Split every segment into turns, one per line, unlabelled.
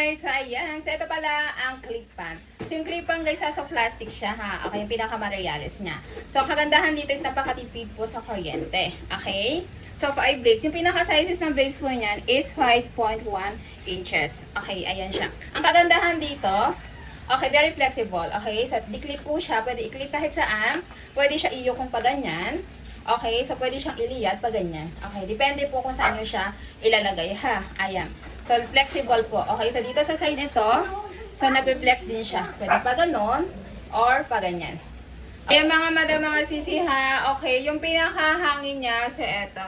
guys, so ayan. So ito pala ang clip pan. So yung clip pan guys, sa plastic siya ha. Okay, yung pinaka-materials niya. So ang kagandahan dito is napakatipid po sa kuryente. Okay? So 5 blades. Yung pinaka-sizes ng blades po niyan is 5.1 inches. Okay, ayan siya. Ang kagandahan dito, okay, very flexible. Okay, so i-clip po siya. Pwede i-clip kahit saan. Pwede siya iyo kung pa ganyan. Okay, so pwede siyang iliyat pa ganyan. Okay, depende po kung saan nyo siya ilalagay ha. Ayan. So, flexible po. Okay, so dito sa side ito, so nag-flex din siya. Pwede pa ganon, or pa ganyan. Ayan mga madam, mga sisi ha. Okay, yung pinakahangin niya, so ito.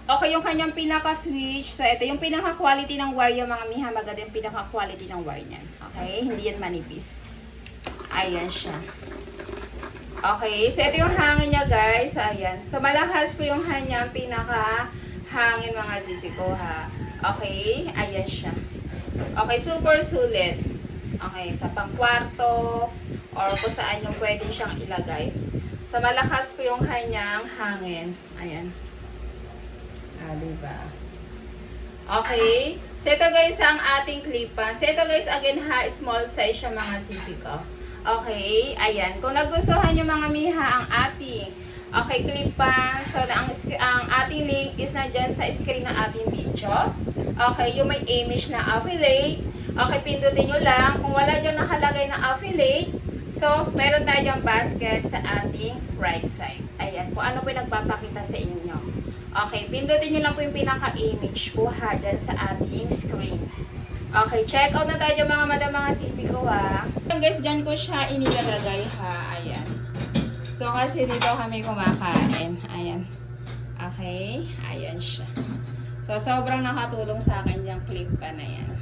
Okay, yung kanyang pinaka-switch. So, ito yung pinaka-quality ng wire yung mga miha. Maganda yung pinaka-quality ng wire niyan. Okay, hindi yan manipis. Ayan siya. Okay, so ito yung hangin niya guys. Ayan. So, malakas po yung kanyang pinaka-hangin mga sisi ko ha. Okay, ayan siya. Okay, super sulit. Okay, sa pangkwarto or kung saan yung pwede siyang ilagay. So, malakas po yung kanyang hangin. Ayan. Ah, diba? Okay. So, ito guys ang ating clip-pan. So, ito guys, again ha, small size siya mga sisi ko. Okay, ayan. Kung nagustuhan nyo mga miha ang ating clip-pan, so ang ating link is nandyan sa screen ng ating video. Okay, yung may image na affiliate. Okay, pindutin nyo lang. Kung wala dyan nakalagay na affiliate, so meron tayong basket sa ating right side. Ayan, kung ano po yung nagpapakita sa inyo. Okay, pindutin nyo lang po yung pinaka-image po ha, dyan sa ating screen. Okay, check out na tayo mga madam, mga sisi ko ha. Guys, dyan ko siya inilalagay ha. Ayan. So, kasi dito kami kumakain. Ayan. Okay. Ayan siya. So, sobrang nakatulong sa akin yung clip pa na yan.